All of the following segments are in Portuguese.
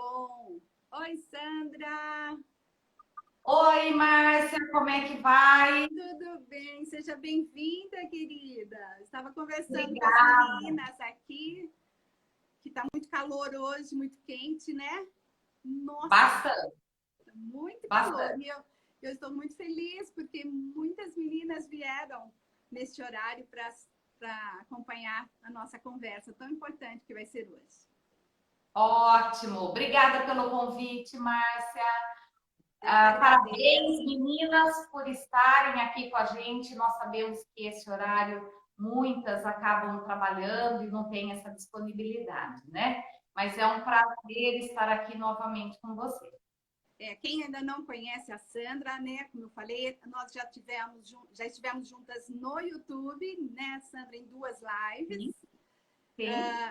bom. Oi, Sandra. Oi, Márcia, como é que vai? Tudo bem? Seja bem-vinda, querida. Estava conversando com as Obrigada. meninas aqui, que está muito calor hoje, muito quente, né? Nossa, Bastante, muito calor. bastante. Eu estou muito feliz porque muitas meninas vieram neste horário para acompanhar a nossa conversa tão importante que vai ser hoje. Ótimo. Obrigada pelo convite, Márcia. Eu que Parabéns, agradeço. meninas, por estarem aqui com a gente. Nós sabemos que esse horário muitas acabam trabalhando e não têm essa disponibilidade, né? Mas é um prazer estar aqui novamente com você. Quem ainda não conhece a Sandra, né? Como eu falei, nós já estivemos juntas no YouTube, né, Sandra, em duas lives. Sim, sim.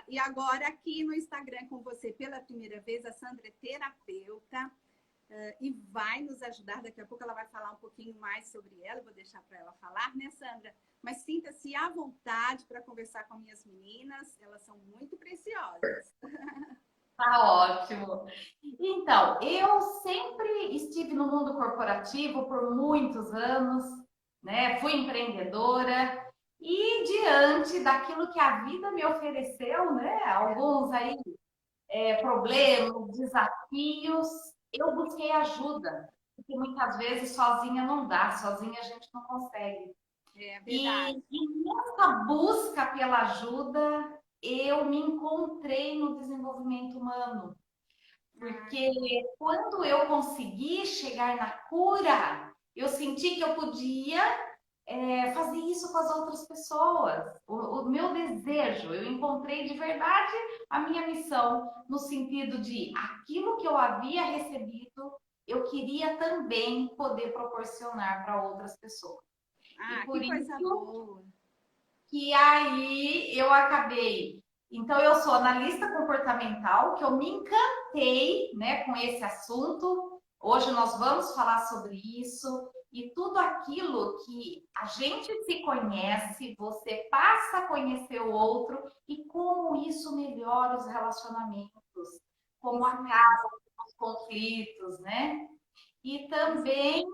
E agora aqui no Instagram com você pela primeira vez, a Sandra é terapeuta e vai nos ajudar. Daqui a pouco ela vai falar um pouquinho mais sobre ela, vou deixar para ela falar, né, Sandra? Mas sinta-se à vontade para conversar com minhas meninas, elas são muito preciosas. Tá ótimo. Então, eu sempre estive no mundo corporativo por muitos anos, né? Fui empreendedora e diante daquilo que a vida me ofereceu, né? Alguns aí problemas, desafios, eu busquei ajuda, porque muitas vezes sozinha não dá, sozinha a gente não consegue. É verdade. E nessa busca pela ajuda, eu me encontrei no desenvolvimento humano. Ah, Porque quando eu consegui chegar na cura, eu senti que eu podia fazer isso com as outras pessoas. O meu desejo, eu encontrei de verdade a minha missão, no sentido de aquilo que eu havia recebido, eu queria também poder proporcionar para outras pessoas. E que por coisa isso boa. que aí eu acabei. Então, eu sou analista comportamental, que eu me encantei, né, com esse assunto. Hoje nós vamos falar sobre isso e tudo aquilo que a gente se conhece, você passa a conhecer o outro e como isso melhora os relacionamentos, como Isso mesmo. acaba os conflitos, né? E Isso. também,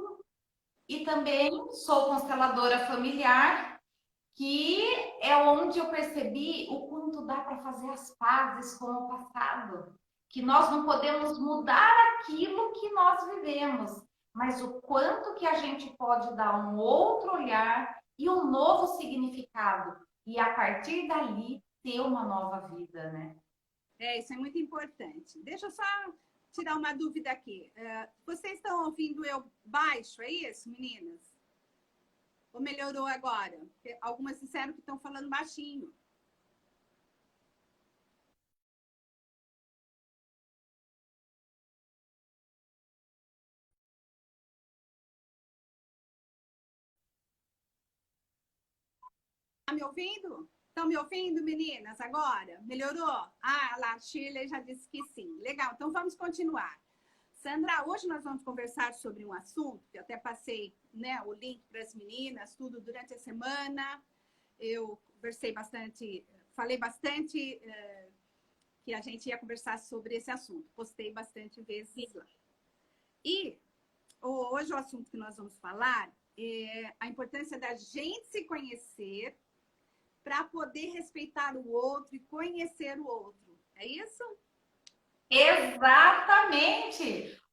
e também sou consteladora familiar, que é onde eu percebi o quanto dá para fazer as pazes com o passado, que nós não podemos mudar aquilo que nós vivemos, mas o quanto que a gente pode dar um outro olhar e um novo significado, e a partir dali ter uma nova vida, né? Isso é muito importante. Deixa eu só tirar uma dúvida aqui. Vocês estão ouvindo eu baixo, é isso, meninas? Ou melhorou agora? Porque algumas disseram que estão falando baixinho. Tá me ouvindo? Estão me ouvindo, meninas, agora? Melhorou? Lá, a Shirley já disse que sim. Legal, então vamos continuar. Sandra, hoje nós vamos conversar sobre um assunto que eu até passei, né, o link para as meninas, tudo durante a semana. Eu conversei bastante, falei bastante que a gente ia conversar sobre esse assunto. Postei bastante vezes lá. E hoje o assunto que nós vamos falar é a importância da gente se conhecer para poder respeitar o outro e conhecer o outro. É isso? Exatamente!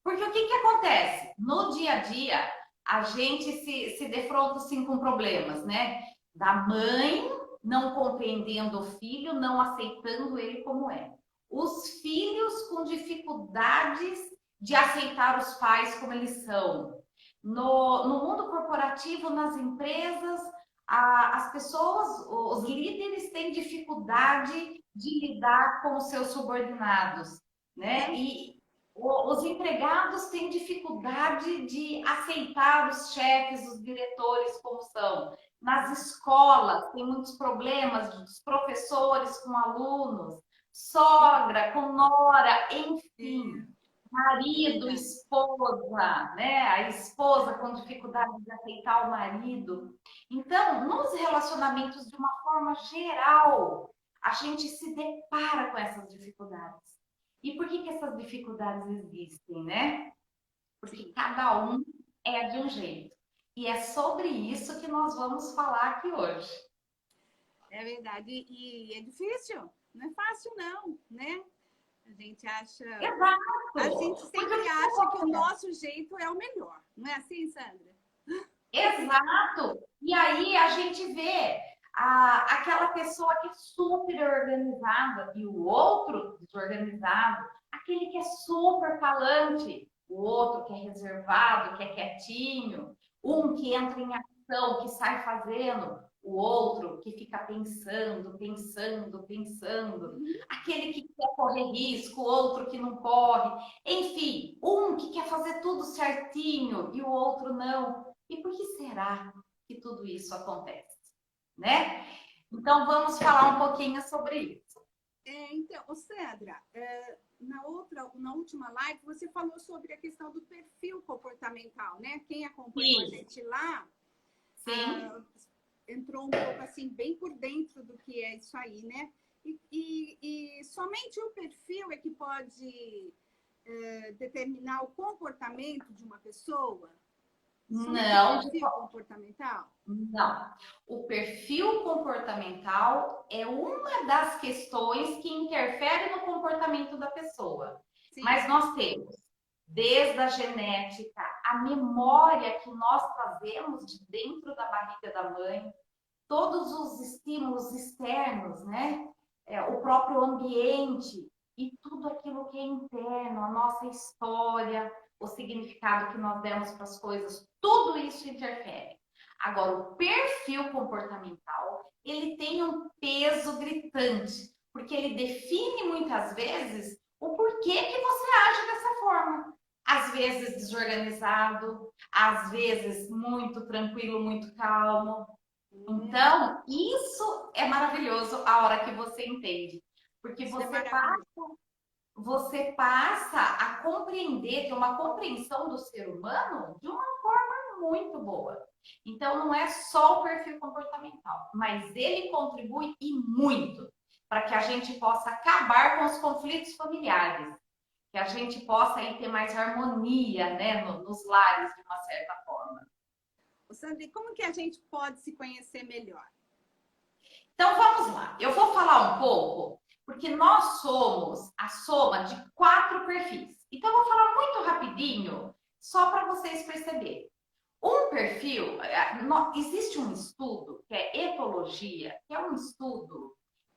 Porque o que que acontece? No dia a dia, a gente se defronta sim com problemas, né? Da mãe não compreendendo o filho, não aceitando ele como é. Os filhos com dificuldades de aceitar os pais como eles são. No mundo corporativo, nas empresas, as pessoas, os líderes têm dificuldade de lidar com os seus subordinados, né? E os empregados têm dificuldade de aceitar os chefes, os diretores como são. Nas escolas tem muitos problemas dos professores com alunos, sogra com nora, enfim, É marido, verdade. esposa, né? A esposa com dificuldade de aceitar o marido. Então, nos relacionamentos de uma forma geral, a gente se depara com essas dificuldades. E por que que essas dificuldades existem, né? Porque cada um é de um jeito. E é sobre isso que nós vamos falar aqui hoje. É verdade. E é difícil, não é fácil não, né? A gente acha, a gente Exato! Porque o sempre que acha que o acontece? nosso jeito é o melhor. Não é assim, Sandra? Exato! E aí a gente vê aquela pessoa que é super organizada e o outro desorganizado, aquele que é super falante, o outro que é reservado, que é quietinho, um que entra em ação, que sai fazendo, o outro que fica pensando, pensando, pensando, aquele que quer correr risco, o outro que não corre, enfim, um que quer fazer tudo certinho e o outro não. E por que será que tudo isso acontece, né? Então vamos falar um pouquinho sobre isso. Então, Sandra, na última live, você falou sobre a questão do perfil comportamental, né? Quem acompanhou a Sim, gente lá, sim. entrou um pouco assim, bem por dentro do que é isso aí, né? E somente o perfil é que pode determinar o comportamento de uma pessoa? Somente o Não, perfil comportamental? não. O perfil comportamental é uma das questões que interfere no comportamento da pessoa. Sim. Mas nós temos, desde a genética, a memória que nós trazemos de dentro da barriga da mãe, todos os estímulos externos, né? O próprio ambiente e tudo aquilo que é interno, a nossa história, o significado que nós demos para as coisas, tudo isso interfere. Agora, o perfil comportamental, ele tem um peso gritante, porque ele define muitas vezes o porquê que você age dessa forma. Às vezes desorganizado, às vezes muito tranquilo, muito calmo. Então, isso é maravilhoso a hora que você entende, porque Isso é maravilhoso. você passa a compreender, ter uma compreensão do ser humano de uma forma muito boa. Então, não é só o perfil comportamental, mas ele contribui e muito para que a gente possa acabar com os conflitos familiares, que a gente possa aí ter mais harmonia, né, nos lares de uma certa forma. Sandra, e como que a gente pode se conhecer melhor? Então vamos lá, eu vou falar um pouco, porque nós somos a soma de 4 perfis. Então eu vou falar muito rapidinho, só para vocês perceberem. Um perfil, existe um estudo que é etologia, que é um estudo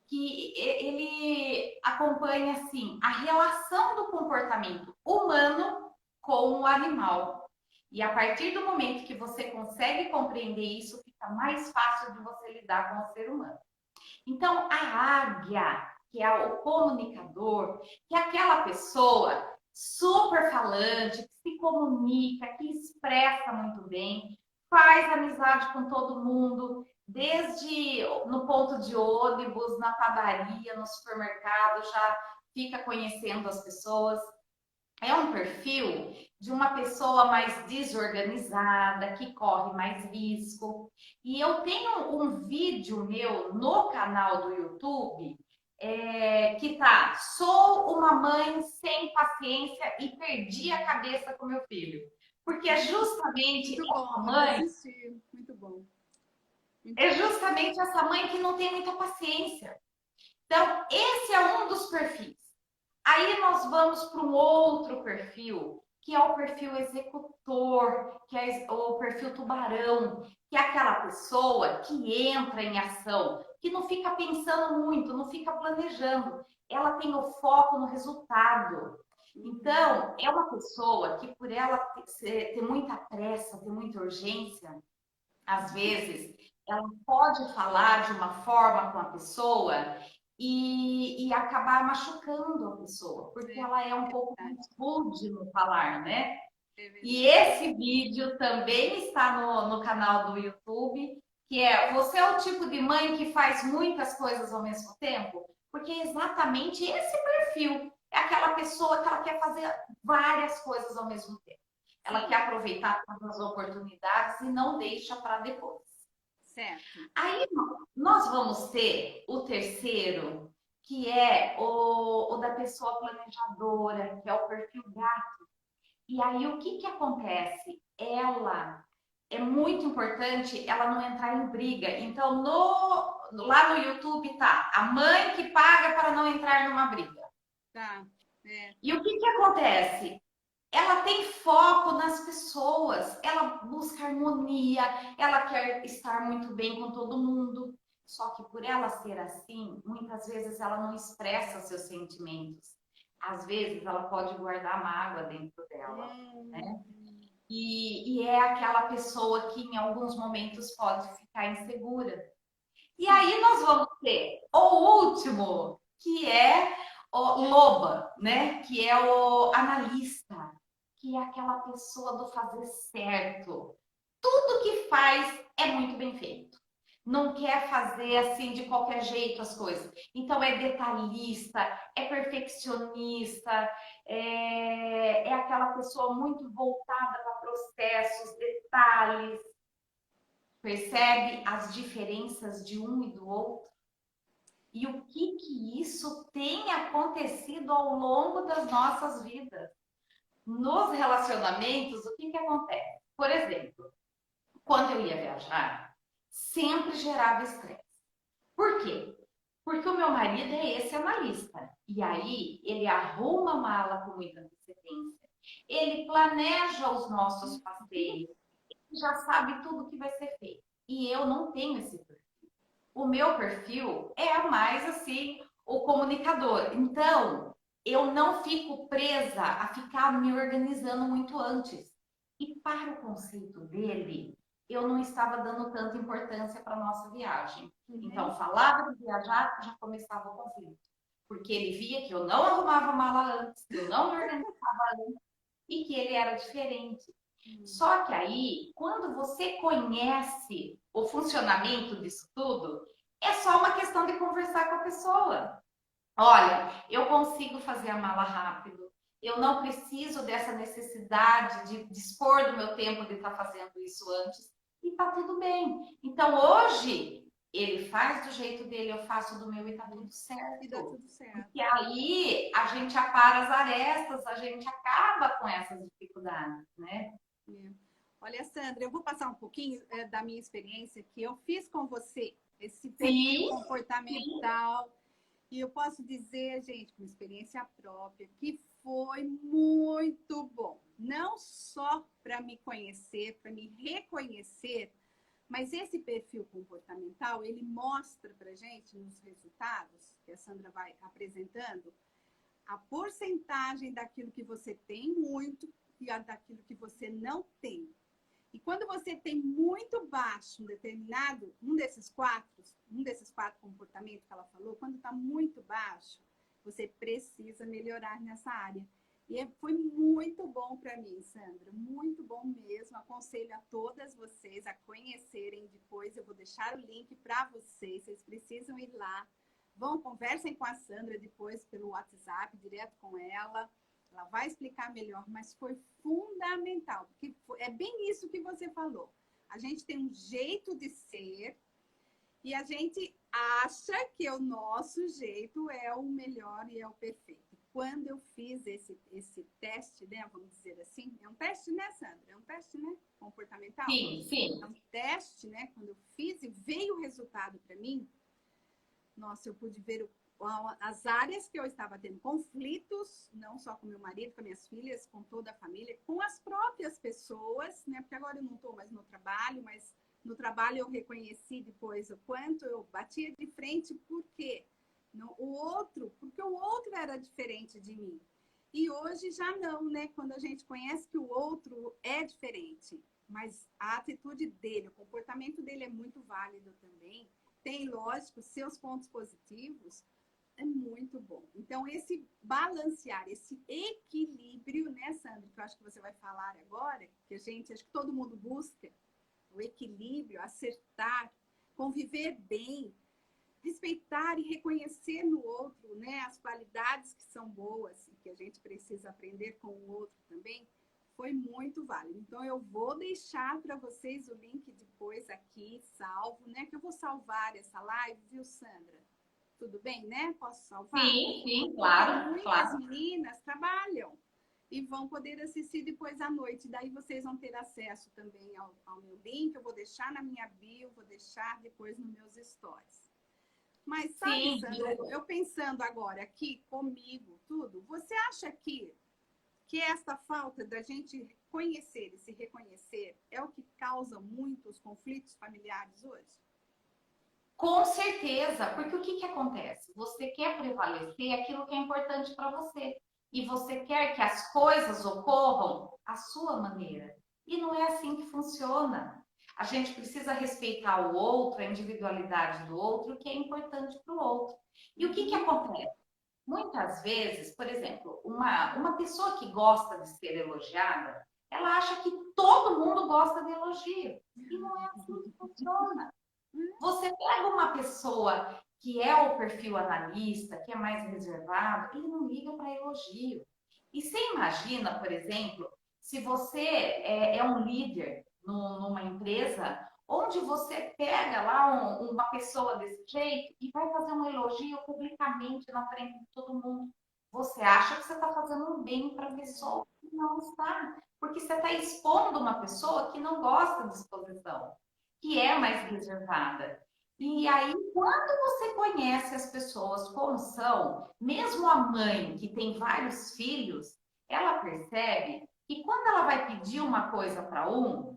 que ele acompanha assim a relação do comportamento humano com o animal. E a partir do momento que você consegue compreender isso, fica mais fácil de você lidar com o ser humano. Então, a águia, que é o comunicador, que é aquela pessoa super falante, que se comunica, que expressa muito bem, faz amizade com todo mundo, desde no ponto de ônibus, na padaria, no supermercado, já fica conhecendo as pessoas. É um perfil de uma pessoa mais desorganizada, que corre mais risco. E eu tenho um vídeo meu no canal do YouTube que tá: sou uma mãe sem paciência e perdi a cabeça com meu filho. Porque é justamente Muito essa bom, eu vou mãe, assistir. Muito bom. Muito é bom. justamente essa mãe que não tem muita paciência. Então, esse é um dos perfis. Aí nós vamos para um outro perfil, que é o perfil executor, que é o perfil tubarão, que é aquela pessoa que entra em ação, que não fica pensando muito, não fica planejando. Ela tem o foco no resultado. Então, é uma pessoa que, por ela ter muita pressa, ter muita urgência, às vezes, ela pode falar de uma forma com a pessoa e acabar machucando a pessoa, porque ela é um pouco Verdade, mais rude no falar, né? é E verdade. esse vídeo também está no canal do YouTube, que é: você é o tipo de mãe que faz muitas coisas ao mesmo tempo? Porque é exatamente esse perfil. É aquela pessoa que ela quer fazer várias coisas ao mesmo tempo. Ela quer Sim, aproveitar todas as oportunidades e não deixa para depois. certo. Aí nós vamos ter o terceiro, que é o da pessoa planejadora, que é o perfil gato. E aí, o que que acontece? Ela é muito importante ela não entrar em briga. Então, lá no YouTube tá a mãe que paga para não entrar numa briga. Tá. É. E o que que acontece? Ela tem foco nas pessoas, ela busca harmonia, ela quer estar muito bem com todo mundo. Só que por ela ser assim, muitas vezes ela não expressa seus sentimentos. Às vezes ela pode guardar mágoa dentro dela, né? Hum. E é aquela pessoa que em alguns momentos pode ficar insegura. E Sim. aí nós vamos ter o último, que é o loba, né? Que é o analista, que é aquela pessoa do fazer certo. Tudo que faz é muito bem feito. Não quer fazer assim de qualquer jeito as coisas. Então é detalhista, é perfeccionista, é aquela pessoa muito voltada para processos, detalhes. Percebe as diferenças de um e do outro? E o que que isso tem acontecido ao longo das nossas vidas? Nos relacionamentos, o que que acontece? Por exemplo, quando eu ia viajar, sempre gerava estresse. Por quê? Porque o meu marido é esse analista. E aí, ele arruma a mala com muita antecedência. Ele planeja os nossos passeios. Ele já sabe tudo que vai ser feito. E eu não tenho esse perfil. O meu perfil é mais assim, o comunicador. Então, eu não fico presa a ficar me organizando muito antes. E para o conceito dele, eu não estava dando tanta importância para a nossa viagem. Então, Uhum. falava de viajar, já começava o conflito. Porque ele via que eu não arrumava mala antes, que eu não me organizava e que ele era diferente. Hum. Só que aí, quando você conhece o funcionamento disso tudo, é só uma questão de conversar com a pessoa. Olha, eu consigo fazer a mala rápido, eu não preciso dessa necessidade de dispor do meu tempo de estar fazendo isso antes, e tá tudo bem. Então, hoje, ele faz do jeito dele, eu faço do meu e tá tudo E dá certo. tudo certo. Porque aí a gente apara as arestas, a gente acaba com essas dificuldades, né? É. Olha, Sandra, eu vou passar um pouquinho da minha experiência que eu fiz com você, esse perfil Sim, sim. comportamental. E eu posso dizer, gente, com experiência própria, que foi muito bom. Não só para me conhecer, para me reconhecer, mas esse perfil comportamental, ele mostra para gente nos resultados que a Sandra vai apresentando, a porcentagem daquilo que você tem muito e a daquilo que você não tem. E quando você tem muito baixo um determinado, um desses quatro comportamentos que ela falou, quando está muito baixo, você precisa melhorar nessa área. E foi muito bom para mim, Sandra, muito bom mesmo. Aconselho a todas vocês a conhecerem depois. Eu vou deixar o link para vocês, vocês precisam ir lá. Vão, conversem com a Sandra depois pelo WhatsApp, direto com ela. Ela vai explicar melhor, mas foi fundamental, porque é bem isso que você falou. A gente tem um jeito de ser e a gente acha que o nosso jeito é o melhor e é o perfeito. Quando eu fiz esse teste, né, vamos dizer assim, é um teste, né, Sandra? É um teste, né, comportamental? Sim, sim. É um teste, né, quando eu fiz e veio o resultado para mim, nossa, eu pude ver as áreas que eu estava tendo conflitos, não só com meu marido, com minhas filhas, com toda a família, com as próprias pessoas, né? Porque agora eu não estou mais no trabalho, mas no trabalho eu reconheci depois o quanto eu batia de frente, por quê? Porque o outro era diferente de mim. E hoje já não, né? Quando a gente conhece que o outro é diferente, mas a atitude dele, o comportamento dele é muito válido também. Tem, lógico, seus pontos positivos, é muito bom. Então, esse balancear, esse equilíbrio, né, Sandra, que eu acho que você vai falar agora, que a gente, acho que todo mundo busca, o equilíbrio, acertar, conviver bem, respeitar e reconhecer no outro, né, as qualidades que são boas e que a gente precisa aprender com o outro também, foi muito válido. Então, eu vou deixar para vocês o link depois aqui, salvo, né, que eu vou salvar essa live, viu, Sandra? Tudo bem, né? Posso salvar? Sim, sim, Porque claro, muitas claro. meninas trabalham e vão poder assistir depois à noite. Daí vocês vão ter acesso também ao meu link. Eu vou deixar na minha bio, vou deixar depois nos meus stories. Mas sabe, Sim, Sandra, eu pensando agora aqui comigo, tudo, você acha que essa falta da gente conhecer e se reconhecer é o que causa muitos conflitos familiares hoje? com certeza, porque o que que acontece? Você quer prevalecer aquilo que é importante para você. E você quer que as coisas ocorram à sua maneira. E não é assim que funciona. A gente precisa respeitar o outro, a individualidade do outro, o que é importante para o outro. E o que que Uhum. acontece? Muitas vezes, por exemplo, uma pessoa que gosta de ser elogiada, ela acha que todo mundo gosta de elogio. E não é assim que funciona. Você pega uma pessoa que é o perfil analista, que é mais reservado, ele não liga para elogio. E você imagina, por exemplo, se você é um líder numa empresa, onde você pega lá uma pessoa desse jeito e vai fazer um elogio publicamente na frente de todo mundo. Você acha que você está fazendo um bem para a pessoa? Não está. Porque você está expondo uma pessoa que não gosta de exposição, que é mais reservada. E aí, quando você conhece as pessoas como são, mesmo a mãe que tem vários filhos, ela percebe que quando ela vai pedir uma coisa para um,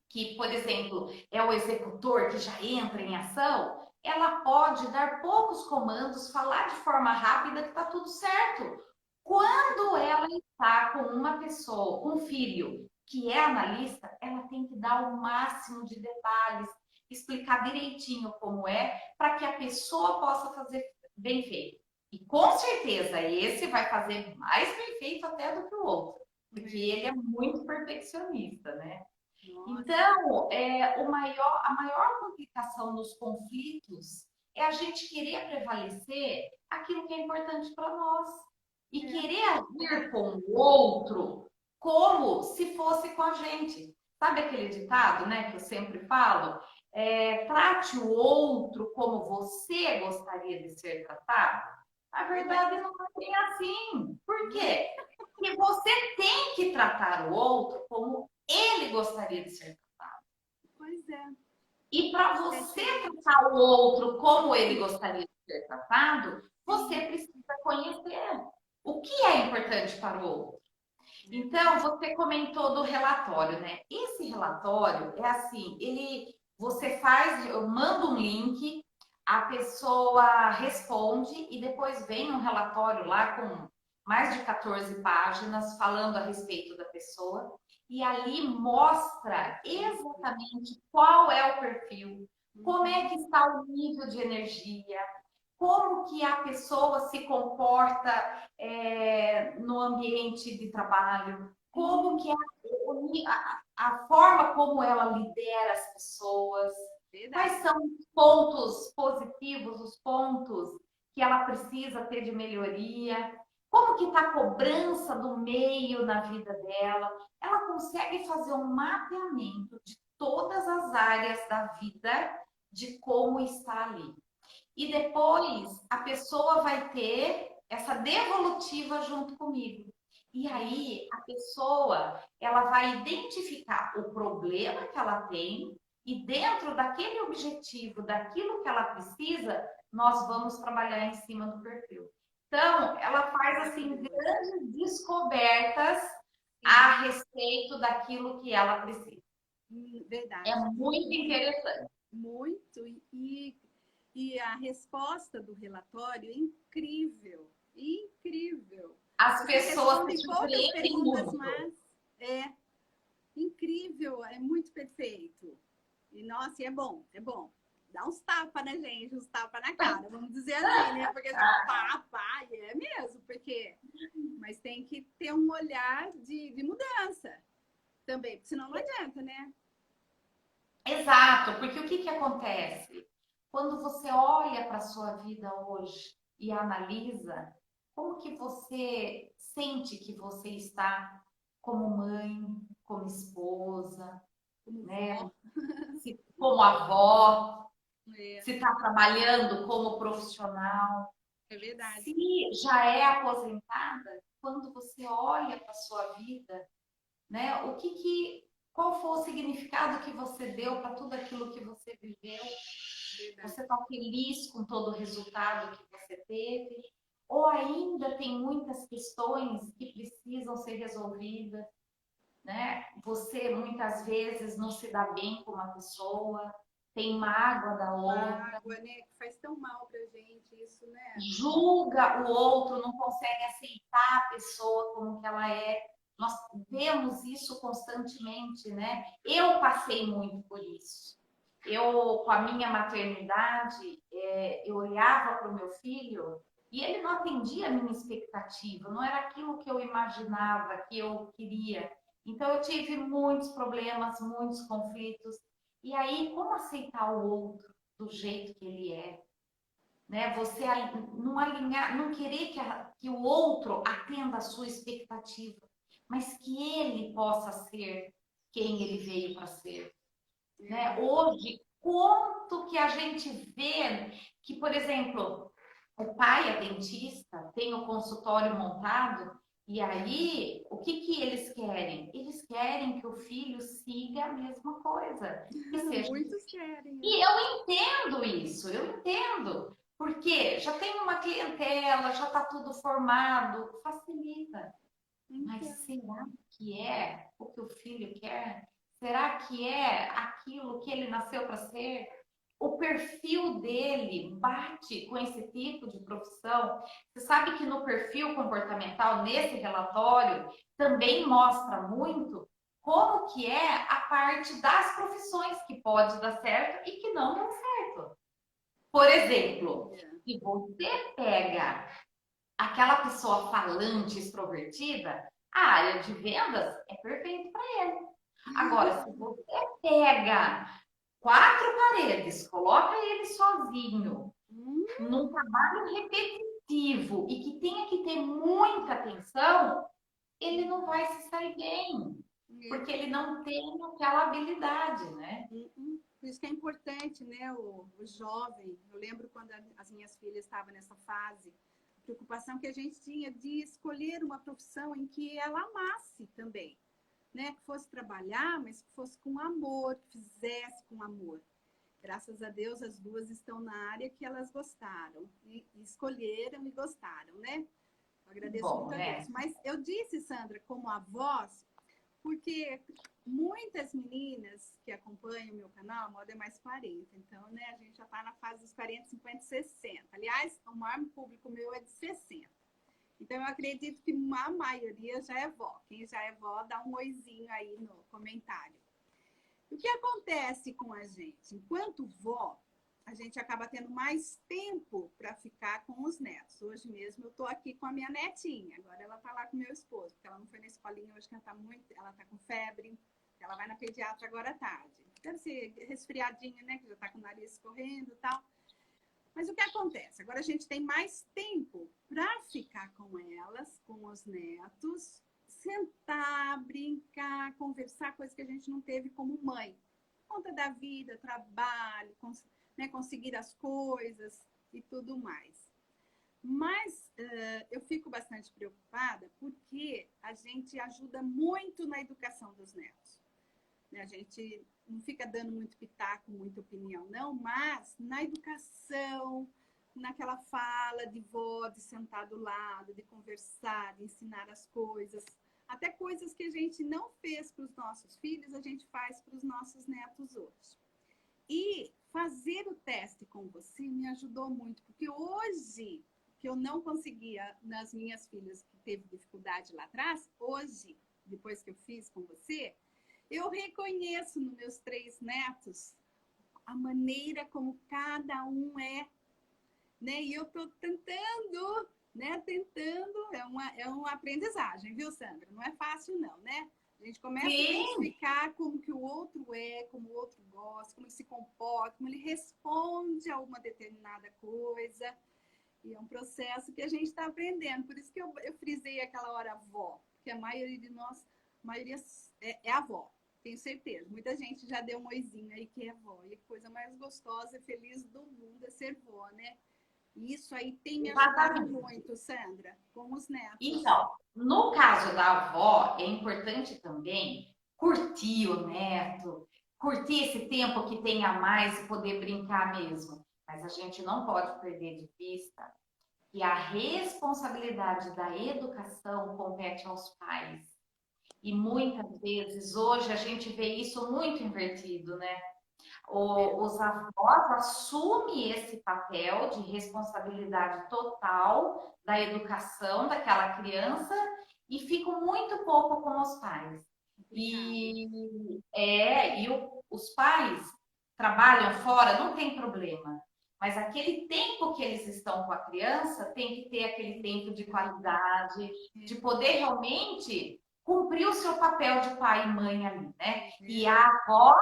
que, por exemplo, é o executor que já entra em ação, ela pode dar poucos comandos, falar de forma rápida que está tudo certo. Quando ela está com uma pessoa, um filho que é analista, ela tem que dar o máximo de detalhes, explicar direitinho como é, para que a pessoa possa fazer bem feito. E com certeza esse vai fazer mais bem feito até do que o outro, porque ele é muito perfeccionista, né? Nossa. Então, a maior complicação nos conflitos é a gente querer prevalecer aquilo que é importante para nós e É. querer agir com o outro como se fosse com a gente. Sabe aquele ditado, né, que eu sempre falo? Trate o outro como você gostaria de ser tratado. Na verdade, não é bem assim. Por quê? Porque você tem que tratar o outro como ele gostaria de ser tratado. Pois é. E para É você diferente. tratar o outro como ele gostaria de ser tratado, você Sim. precisa conhecer o que é importante para o outro. Então, você comentou do relatório, né? Esse relatório é assim, você faz, eu mando um link, a pessoa responde e depois vem um relatório lá com mais de 14 páginas falando a respeito da pessoa e ali mostra exatamente qual é o perfil, como é Uhum. que está o nível de energia, como que a pessoa se comporta no ambiente de trabalho, como que a forma como ela lidera as pessoas, quais Verdade. são os pontos positivos, os pontos que ela precisa ter de melhoria, como que está a cobrança do meio na vida dela. Ela consegue fazer um mapeamento de todas as áreas da vida de como está ali. E depois a pessoa vai ter essa devolutiva junto comigo. E aí a pessoa, ela vai identificar o problema que ela tem e dentro daquele objetivo, daquilo que ela precisa, nós vamos trabalhar em cima do perfil. Então, ela faz assim Maravilhoso. grandes descobertas Sim. a respeito daquilo que ela precisa. É Verdade. muito interessante. Muito. E a resposta do relatório é incrível. Incrível. As Você pessoas se responde poucas surpreendem perguntas, muito. mas é incrível, é muito perfeito. E, nossa, e é bom, é bom. Dá uns tapas, né, gente? Uns tapas na cara, vamos dizer assim, né? Porque assim, pá, pá, e é mesmo, porque. Mas tem que ter um olhar de mudança também, porque senão não adianta, né? Exato, porque o que que acontece? Quando você olha para a sua vida hoje e analisa, como que você sente que você está como mãe, como esposa, Como né? vó. Como avó. É, se está trabalhando como profissional. é verdade. Se já é aposentada, quando você olha para a sua vida, né, qual foi o significado que você deu para tudo aquilo que você viveu? Verdade. Você está feliz com todo o resultado que você teve? Ou ainda tem muitas questões que precisam ser resolvidas, né? Você muitas vezes não se dá bem com uma pessoa, tem mágoa da outra, Mágoa, né? Que faz tão mal pra gente isso, né? julga o outro, não consegue aceitar a pessoa como que ela é. Nós vemos isso constantemente, né? Eu passei muito por isso. Eu, com a minha maternidade, eu olhava para o meu filho e ele não atendia a minha expectativa, não era aquilo que eu imaginava, que eu queria. Então, eu tive muitos problemas, muitos conflitos. E aí, como aceitar o outro do jeito que ele é? Né? Você não alinhar, não querer que o outro atenda a sua expectativa, mas que ele possa ser quem ele veio para ser. Né? Hoje, quanto que a gente vê que, por exemplo, o pai é dentista, tem o consultório montado, e aí, o que eles querem? Eles querem que o filho siga a mesma coisa, que seja. Muitos querem. E eu entendo isso, eu entendo. Porque já tem uma clientela, já está tudo formado, facilita. Mas Então, será que é o que o filho quer? Será que é aquilo que ele nasceu para ser? O perfil dele bate com esse tipo de profissão? Você sabe que no perfil comportamental, nesse relatório, também mostra muito como que é a parte das profissões que pode dar certo e que não dá certo. Por exemplo, se você pega aquela pessoa falante, extrovertida, a área de vendas é perfeita para ele. Agora, se você pega quatro paredes, coloca ele sozinho, num trabalho repetitivo e que tenha que ter muita atenção, ele não vai se sair bem, porque ele não tem aquela habilidade, né? Por isso que é importante, né, o jovem. Eu lembro quando as minhas filhas estavam nessa fase, a preocupação que a gente tinha de escolher uma profissão em que ela amasse também, né? Que fosse trabalhar, mas que fosse com amor, que fizesse com amor. Graças a Deus, as duas estão na área que elas gostaram, e escolheram e gostaram, né? Eu agradeço Bom, muito a Deus. né? Mas eu disse, Sandra, como avós, porque muitas meninas que acompanham o meu canal, a moda é mais 40. Então, né, a gente já está na fase dos 40, 50, 60. Aliás, o maior público meu é de 60. Então, eu acredito que a maioria já é vó. Quem já é vó, dá um oizinho aí no comentário. O que acontece com a gente? Enquanto vó, a gente acaba tendo mais tempo para ficar com os netos. Hoje mesmo eu estou aqui com a minha netinha. Agora ela está lá com o meu esposo, porque ela não foi na escolinha hoje, que ela está com febre. Ela vai na pediatra agora à tarde. Deve ser resfriadinha, né? Que já está com o nariz escorrendo e tal. Mas o que acontece? Agora a gente tem mais tempo para ficar com elas, com os netos, sentar, brincar, conversar, coisas que a gente não teve como mãe. Conta da vida, trabalho, né, conseguir as coisas e tudo mais. Mas eu fico bastante preocupada porque a gente ajuda muito na educação dos netos. A gente não fica dando muito pitaco, muita opinião, não, mas na educação, naquela fala de vó, de sentar do lado, de conversar, de ensinar as coisas, até coisas que a gente não fez para os nossos filhos, a gente faz para os nossos netos hoje. E fazer o teste com você me ajudou muito, porque hoje, que eu não conseguia nas minhas filhas que teve dificuldade lá atrás, hoje, depois que eu fiz com você, eu reconheço nos meus 3 netos a maneira como cada um é, né? E eu estou tentando, né? É uma aprendizagem, viu, Sandra? Não é fácil não, né? A gente começa a Sim. identificar como que o outro é, como o outro gosta, como ele se comporta, como ele responde a uma determinada coisa. E é um processo que a gente está aprendendo. Por isso que eu frisei aquela hora avó, porque a maioria de nós, a maioria é avó. Tenho certeza. Muita gente já deu um oizinho aí que é vó. E a coisa mais gostosa e feliz do mundo é ser vó, né? E isso aí tem me ajudado Exatamente. muito, Sandra, com os netos. Então, no caso da avó, é importante também curtir o neto, curtir esse tempo que tem a mais e poder brincar mesmo. Mas a gente não pode perder de vista que a responsabilidade da educação compete aos pais. E muitas vezes hoje a gente vê isso muito invertido, né? Os avós assumem esse papel de responsabilidade total da educação daquela criança e ficam muito pouco com os pais. Os pais trabalham fora, não tem problema. Mas aquele tempo que eles estão com a criança tem que ter aquele tempo de qualidade, de poder realmente cumprir o seu papel de pai e mãe ali, né? E a avó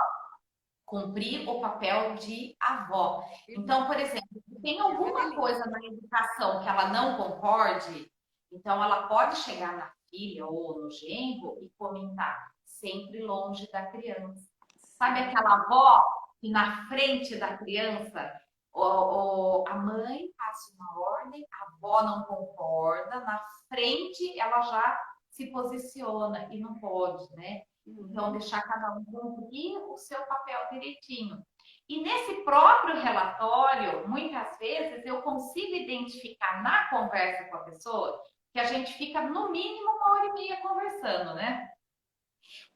cumprir o papel de avó. Então, por exemplo, se tem alguma coisa na educação que ela não concorde, então ela pode chegar na filha ou no genro e comentar, sempre longe da criança. Sabe aquela avó que na frente da criança, a mãe passa uma ordem, a avó não concorda, na frente ela já se posiciona e não pode, né? Então, deixar cada um cumprir o seu papel direitinho. E nesse próprio relatório, muitas vezes eu consigo identificar na conversa com a pessoa que a gente fica no mínimo 1h30 conversando, né?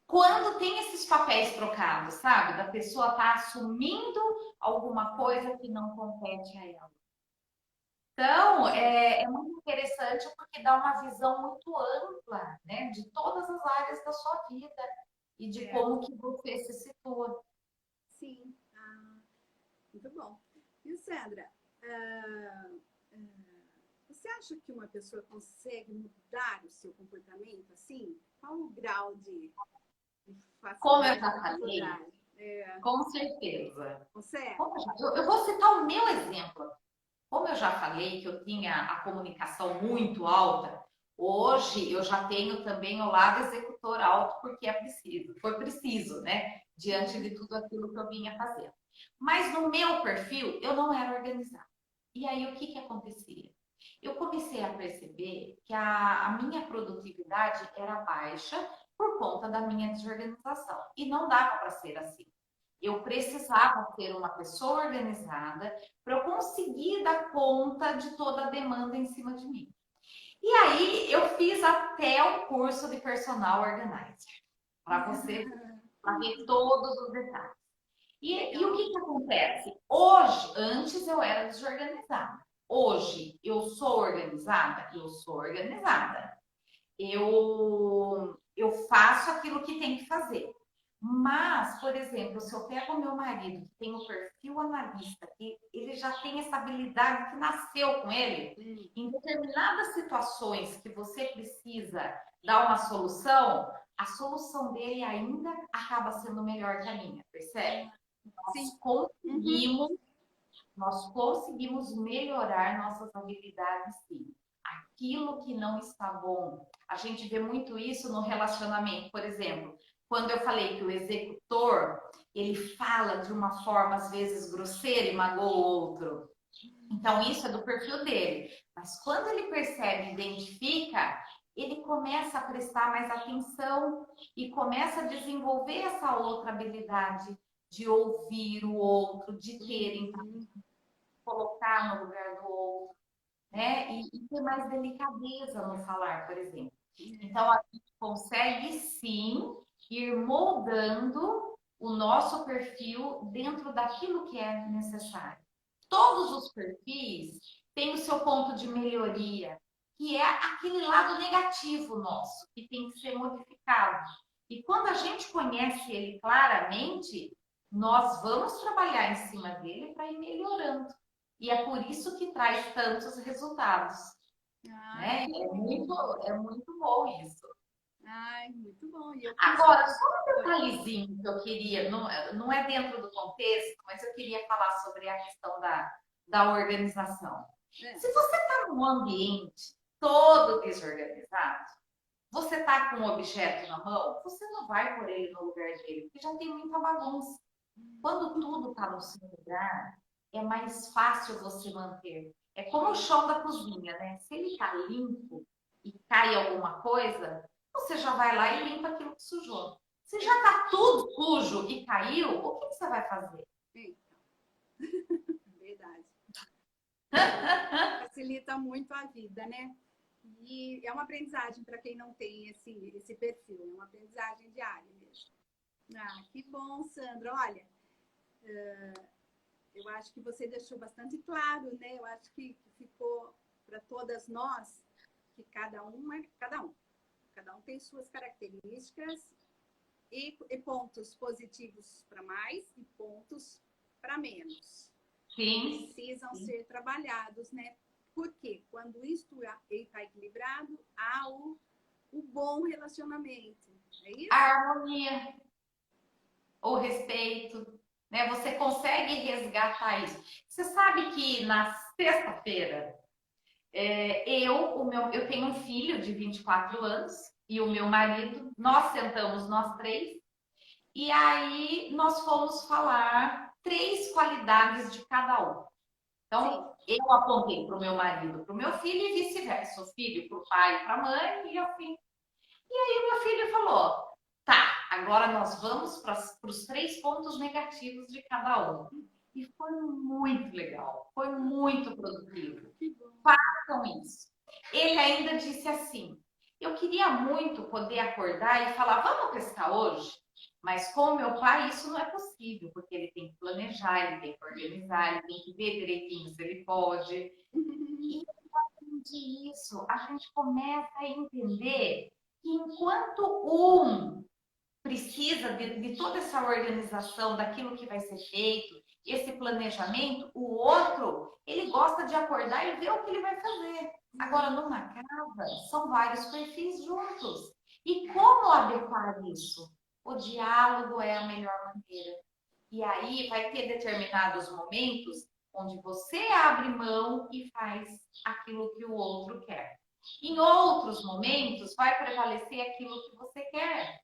Quando tem esses papéis trocados, sabe? Da pessoa estar assumindo alguma coisa que não compete a ela. Então, é muito interessante porque dá uma visão muito ampla, né? De todas as áreas da sua vida e de como que você se situa. Sim, muito bom. E Sandra, você acha que uma pessoa consegue mudar o seu comportamento assim? Qual o grau de facilidade? Como eu já falei, com certeza. Eu vou citar o meu exemplo. Como eu já falei que eu tinha a comunicação muito alta, hoje eu já tenho também o lado executor alto, porque foi preciso, né? Diante de tudo aquilo que eu vinha fazendo. Mas no meu perfil, eu não era organizada. E aí, o que acontecia? Eu comecei a perceber que a minha produtividade era baixa por conta da minha desorganização. E não dava para ser assim. Eu precisava ter uma pessoa organizada para eu conseguir dar conta de toda a demanda em cima de mim. E aí eu fiz até o curso de personal organizer para você ver todos os detalhes. E o que acontece? Hoje, antes eu era desorganizada. Hoje eu sou organizada? Eu sou organizada. Eu faço aquilo que tem que fazer. Mas, por exemplo, se eu pego o meu marido, que tem um perfil analista, que ele já tem essa habilidade que nasceu com ele, em determinadas situações que você precisa dar uma solução, a solução dele ainda acaba sendo melhor que a minha, percebe? Nós conseguimos melhorar nossas habilidades, sim. Aquilo que não está bom, a gente vê muito isso no relacionamento, por exemplo. Quando eu falei que o executor, ele fala de uma forma, às vezes, grosseira e magoa o outro. Então, isso é do perfil dele. Mas quando ele percebe, identifica, ele começa a prestar mais atenção e começa a desenvolver essa outra habilidade de ouvir o outro, de ter, colocar no lugar do outro, né? E ter mais delicadeza no falar, por exemplo. Então, a gente consegue, sim, ir moldando o nosso perfil dentro daquilo que é necessário. Todos os perfis têm o seu ponto de melhoria, que é aquele lado negativo nosso, que tem que ser modificado. E quando a gente conhece ele claramente, nós vamos trabalhar em cima dele para ir melhorando. E é por isso que traz tantos resultados. Né? É muito bom isso. Ai, muito bom. Agora, só um detalhezinho que eu queria, não é dentro do contexto, mas eu queria falar sobre a questão da organização. Se você está num ambiente todo desorganizado, Você tá com um objeto na mão, você não vai pôr ele no lugar dele, porque já tem muita bagunça. Quando tudo está no seu lugar, é mais fácil você manter. É como o chão da cozinha, né? Se ele está limpo e cai alguma coisa, você já vai lá e limpa aquilo que sujou. Se já está tudo sujo e caiu, o que você vai fazer? Verdade. Facilita muito a vida, né? E é uma aprendizagem para quem não tem esse perfil, é uma aprendizagem diária mesmo. Ah, que bom, Sandra. Olha, eu acho que você deixou bastante claro, né? Eu acho que ficou para todas nós que cada um é cada um. Cada um tem suas características e pontos positivos para mais e pontos para menos. Sim. Precisam ser trabalhados, né? Porque quando isto está equilibrado, há o bom relacionamento. É isso? A harmonia, o respeito, né? Você consegue resgatar isso. Você sabe que na sexta-feira, eu tenho um filho de 24 anos e o meu marido, nós sentamos nós três e aí nós fomos falar 3 qualidades de cada um. Então, eu apontei para o meu marido, para o meu filho e vice-versa. O filho para o pai e para a mãe e assim. E aí o meu filho falou, tá, agora nós vamos para os 3 pontos negativos de cada um. E foi muito legal, foi muito produtivo. Façam isso. Ele ainda disse assim, eu queria muito poder acordar e falar, vamos pescar hoje? Mas com o meu pai isso não é possível, porque ele tem que planejar, ele tem que organizar, ele tem que ver direitinho se ele pode. E isso, a gente começa a entender que enquanto um precisa de toda essa organização daquilo que vai ser feito, esse planejamento, o outro, ele gosta de acordar e ver o que ele vai fazer. Agora, numa casa, são vários perfis juntos. E como adequar isso? O diálogo é a melhor maneira. E aí vai ter determinados momentos onde você abre mão e faz aquilo que o outro quer. Em outros momentos, vai prevalecer aquilo que você quer.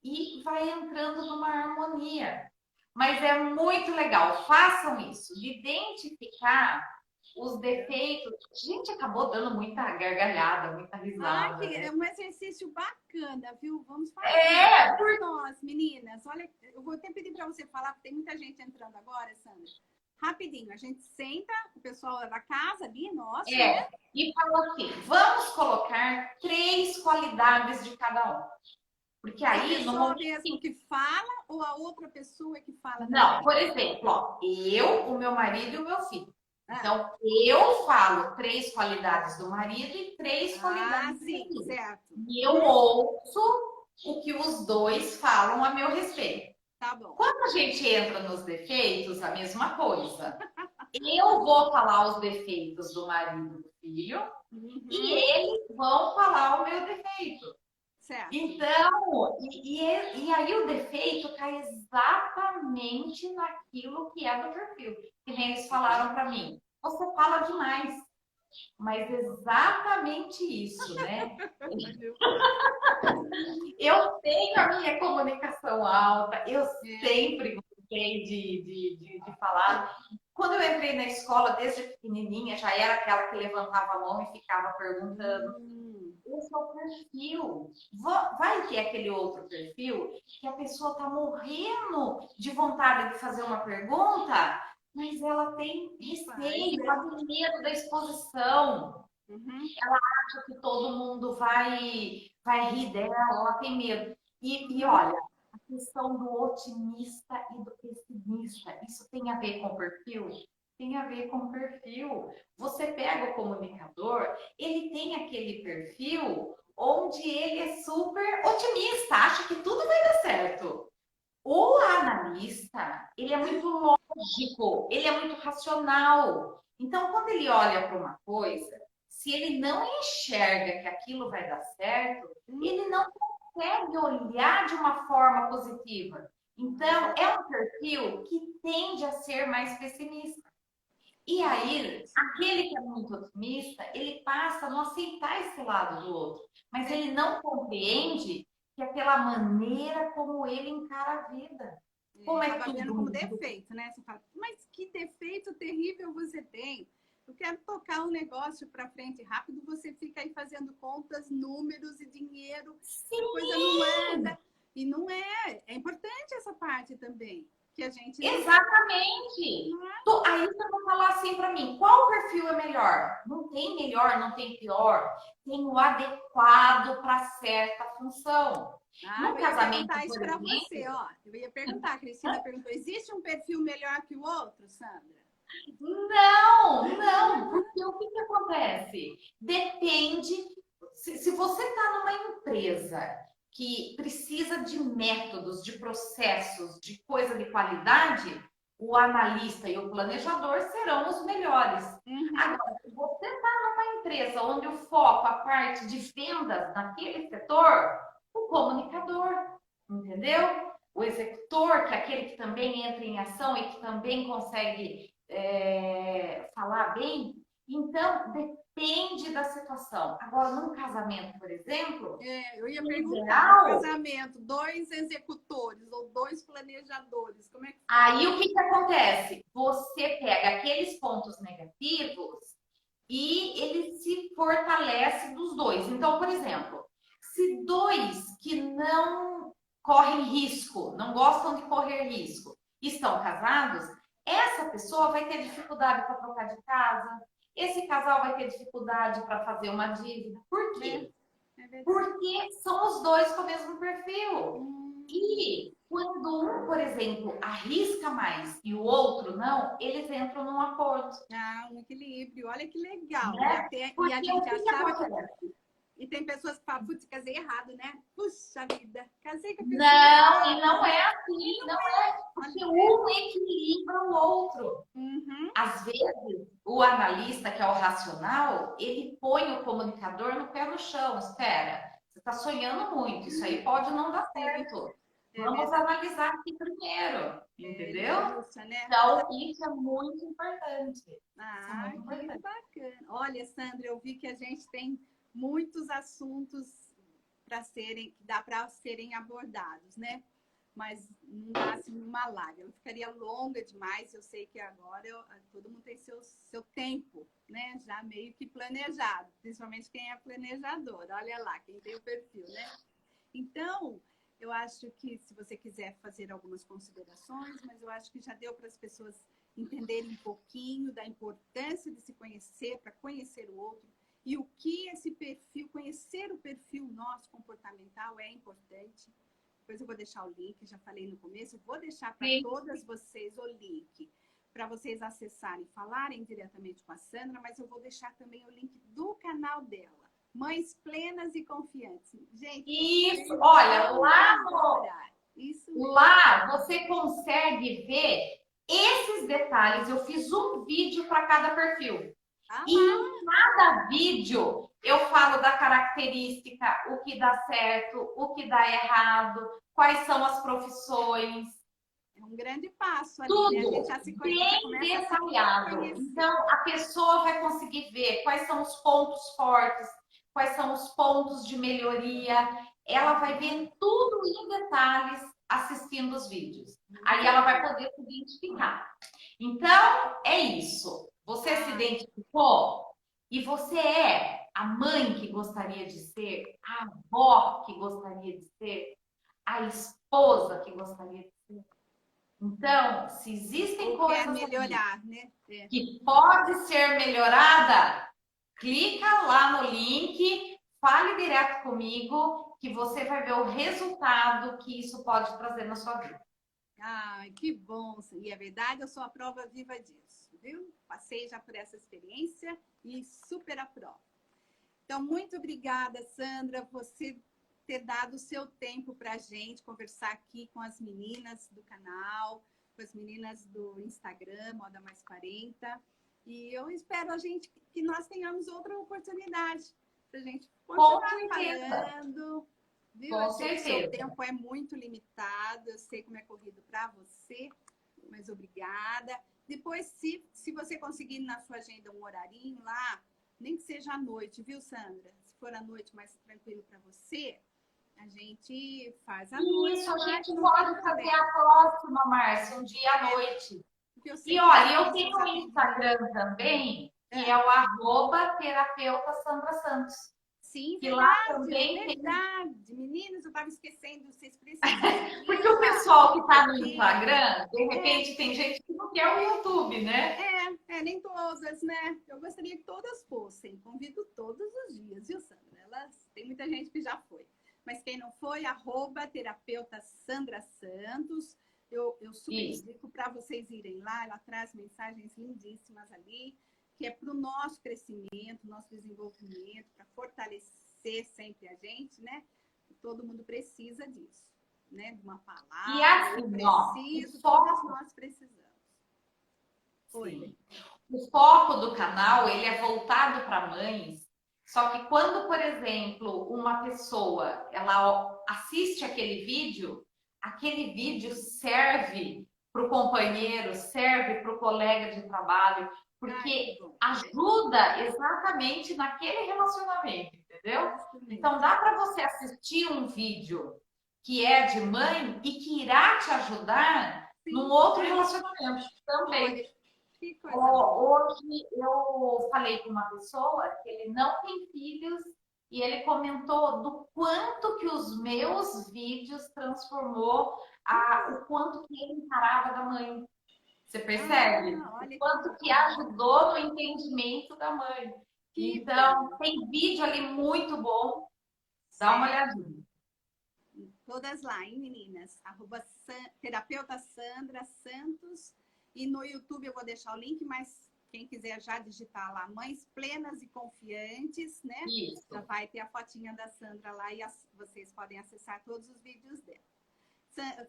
E vai entrando numa harmonia. Mas é muito legal, façam isso, de identificar os defeitos. A gente acabou dando muita gargalhada, muita risada. Que é um exercício bacana, viu? Vamos fazer. Por nós, meninas. Olha, eu vou até pedir para você falar, porque tem muita gente entrando agora, Sandra. Rapidinho, a gente senta, o pessoal da casa ali, nossa. Né? E fala assim: vamos colocar 3 qualidades de cada um. Porque aí, a pessoa mesmo que fala ou a outra pessoa que fala? Não, por exemplo, ó, eu, o meu marido e o meu filho. Então, eu falo 3 qualidades do marido e 3 qualidades do filho. Certo. E eu ouço o que os dois falam a meu respeito. Tá bom. Quando a gente entra nos defeitos, a mesma coisa. Eu vou falar os defeitos do marido e do filho e eles vão falar o meu defeito. Certo. Então, e aí o defeito cai exatamente naquilo que é do perfil. Que nem eles falaram para mim, você fala demais. Mas exatamente isso, né? Eu tenho a minha comunicação alta, eu sempre gostei de falar. Quando eu entrei na escola, desde pequenininha, já era aquela que levantava a mão e ficava perguntando. Esse é o perfil. Vai ter aquele outro perfil que a pessoa está morrendo de vontade de fazer uma pergunta, mas ela tem receio, ela tem medo da exposição. Ela acha que todo mundo vai rir dela, ela tem medo. E olha, a questão do otimista e do pessimista, isso tem a ver com o perfil? Tem a ver com o perfil. Você pega o comunicador, ele tem aquele perfil onde ele é super otimista, acha que tudo vai dar certo. O analista, ele é muito lógico, ele é muito racional. Então, quando ele olha para uma coisa, se ele não enxerga que aquilo vai dar certo, ele não consegue olhar de uma forma positiva. Então, é um perfil que tende a ser mais pessimista. E aí, aquele que é muito otimista, ele passa a não aceitar esse lado do outro. Mas ele não compreende que é pela maneira como ele encara a vida. Como é Acaba vendo tudo como muito. defeito, né? Você fala, mas que defeito terrível você tem. Eu quero tocar um negócio para frente rápido, você fica aí fazendo contas, números e dinheiro, a coisa não anda. E não é. É importante essa parte também, que a gente não. Exatamente. Aí você vai falar assim para mim, qual perfil é melhor? Não tem melhor, não tem pior. Tem o adequado para certa função. Ah, Num eu ia casamento, perguntar isso por para você, exemplo, ó. Eu ia perguntar, a Cristina perguntou, existe um perfil melhor que o outro, Sandra? não, não, porque o que acontece? Depende. Se você está numa empresa que precisa de métodos, de processos, de coisa de qualidade, o analista e o planejador serão os melhores. Agora, se você está numa empresa onde o foco, a parte de vendas naquele setor, o comunicador, entendeu? O executor, que é aquele que também entra em ação e que também consegue falar bem. Então, depende da situação. Agora, num casamento, por exemplo, eu ia em perguntar, no geral, casamento, 2 executores ou 2 planejadores, como é que faz? aí o que acontece? Você pega aqueles pontos negativos e ele se fortalece dos dois. Então, por exemplo, se dois que não correm risco, não gostam de correr risco, estão casados, essa pessoa vai ter dificuldade para trocar de casa, esse casal vai ter dificuldade para fazer uma dívida. Por quê? Porque são os dois com o mesmo perfil. E quando um, por exemplo, arrisca mais e o outro não, eles entram num acordo. Ah, um equilíbrio. Olha que legal. Né? E a Porque o gente que achava que. acontece? E tem pessoas que falam, putz, casei errado, né? Puxa vida, casei com a pessoa Não, e errada. não é assim, não é. Porque um equilibra o outro. Uhum. Às vezes, o analista, que é o racional, ele põe o comunicador no pé no chão. Espera, você está sonhando muito, isso aí pode não dar certo. Vamos analisar aqui primeiro, entendeu? Isso, né? Então, isso é muito importante. Isso é Ah, muito que importante. bacana. Olha, Sandra, eu vi que a gente tem muitos assuntos para serem, que dá para serem abordados, né? Mas não dá assim uma live. Eu ficaria longa demais. Eu sei que agora todo mundo tem seu tempo, né? Já meio que planejado, principalmente quem é planejador. Olha lá, quem tem o perfil, né? Então, eu acho que se você quiser fazer algumas considerações, mas eu acho que já deu para as pessoas entenderem um pouquinho da importância de se conhecer, para conhecer o outro, e o que esse perfil, conhecer o perfil nosso comportamental é importante. Depois eu vou deixar o link, já falei no começo, eu vou deixar para todas vocês o link para vocês acessarem, falarem diretamente com a Sandra, mas eu vou deixar também o link do canal dela. Mães plenas e confiantes. Gente, isso, olha, isso lá você consegue ver esses detalhes. Eu fiz um vídeo para cada perfil. E em cada vídeo eu falo da característica, o que dá certo, o que dá errado, quais são as profissões. É um grande passo ali, Tudo né? A gente já se conhece, bem detalhado. Então, a pessoa vai conseguir ver quais são os pontos fortes, quais são os pontos de melhoria. Ela vai ver tudo em detalhes assistindo os vídeos. Aí ela vai poder se identificar. Então, é isso. Você se identificou e você é a mãe que gostaria de ser, a avó que gostaria de ser, a esposa que gostaria de ser. Então, se existem coisas melhorar, né? que pode ser melhorada, clica lá no link, fale direto comigo, que você vai ver o resultado que isso pode trazer na sua vida. Ai, que bom! E é verdade, eu sou a prova viva disso, viu? Passei já por essa experiência e super aprovo. Então, muito obrigada, Sandra, você ter dado o seu tempo para a gente conversar aqui com as meninas do canal, com as meninas do Instagram, Moda Mais 40. E eu espero que nós tenhamos outra oportunidade para a gente continuar falando. Viu? Com Eu sei que o seu certeza. tempo é muito limitado, eu sei como é corrido para você, mas obrigada. Depois, se você conseguir na sua agenda um horarinho lá, nem que seja à noite, viu, Sandra? Se for à noite mais tranquilo para você, a gente faz à noite. Isso, a gente não tem pode fazer problema. a próxima, Márcia, um dia à noite. Porque eu sei E que olha, tem eu seus tenho um atendimentos. Instagram também, que é o @terapeuta Sandra Santos. Sim, Que lá verdade, também tem. verdade. Meninas, eu estava esquecendo, vocês precisam seguir Porque o lá. pessoal que está no Porque Instagram, de repente, tem gente que não quer o YouTube, né? nem todas, né? Eu gostaria que todas fossem. Convido todos os dias, viu, Sandra? Tem muita gente que já foi. Mas quem não foi, @terapeuta Sandra Santos. Eu super indico para vocês irem lá. Ela traz mensagens lindíssimas ali, que é para o nosso crescimento, nosso desenvolvimento, para fortalecer sempre a gente, né? Todo mundo precisa disso, né? De uma palavra. E assim, ó, todas nós precisamos. Sim. O foco do canal, ele é voltado para mães, só que quando, por exemplo, uma pessoa, ela assiste aquele vídeo serve para o companheiro, serve para o colega de trabalho, porque ajuda exatamente naquele relacionamento, entendeu? Então, dá para você assistir um vídeo que é de mãe e que irá te ajudar num outro relacionamento também. Hoje eu falei com uma pessoa que ele não tem filhos e ele comentou do quanto que os meus vídeos transformou o quanto que ele encarava da mãe. Você percebe? O quanto que ajudou no entendimento da mãe. Então, tem vídeo ali muito bom. Dá uma olhadinha. Todas lá, hein, meninas? @terapeuta Sandra Santos. E no YouTube eu vou deixar o link, mas quem quiser já digitar lá, Mães Plenas e Confiantes, né? Isso. Já vai ter a fotinha da Sandra lá e vocês podem acessar todos os vídeos dela.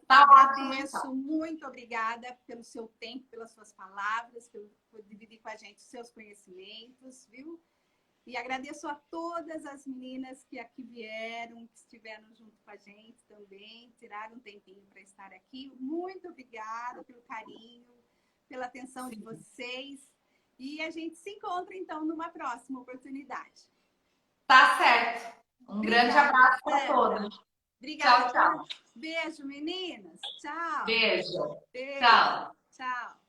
Agradeço, muito obrigada pelo seu tempo, pelas suas palavras, por dividir com a gente os seus conhecimentos, viu? E agradeço a todas as meninas que aqui vieram, que estiveram junto com a gente também, tiraram um tempinho para estar aqui. Muito obrigada pelo carinho, pela atenção de vocês. E a gente se encontra, então, numa próxima oportunidade. Tá certo. Grande abraço para todas. Obrigada. Tchau, tchau. Beijo, meninas. Tchau. Beijo. Beijo. Tchau. Tchau.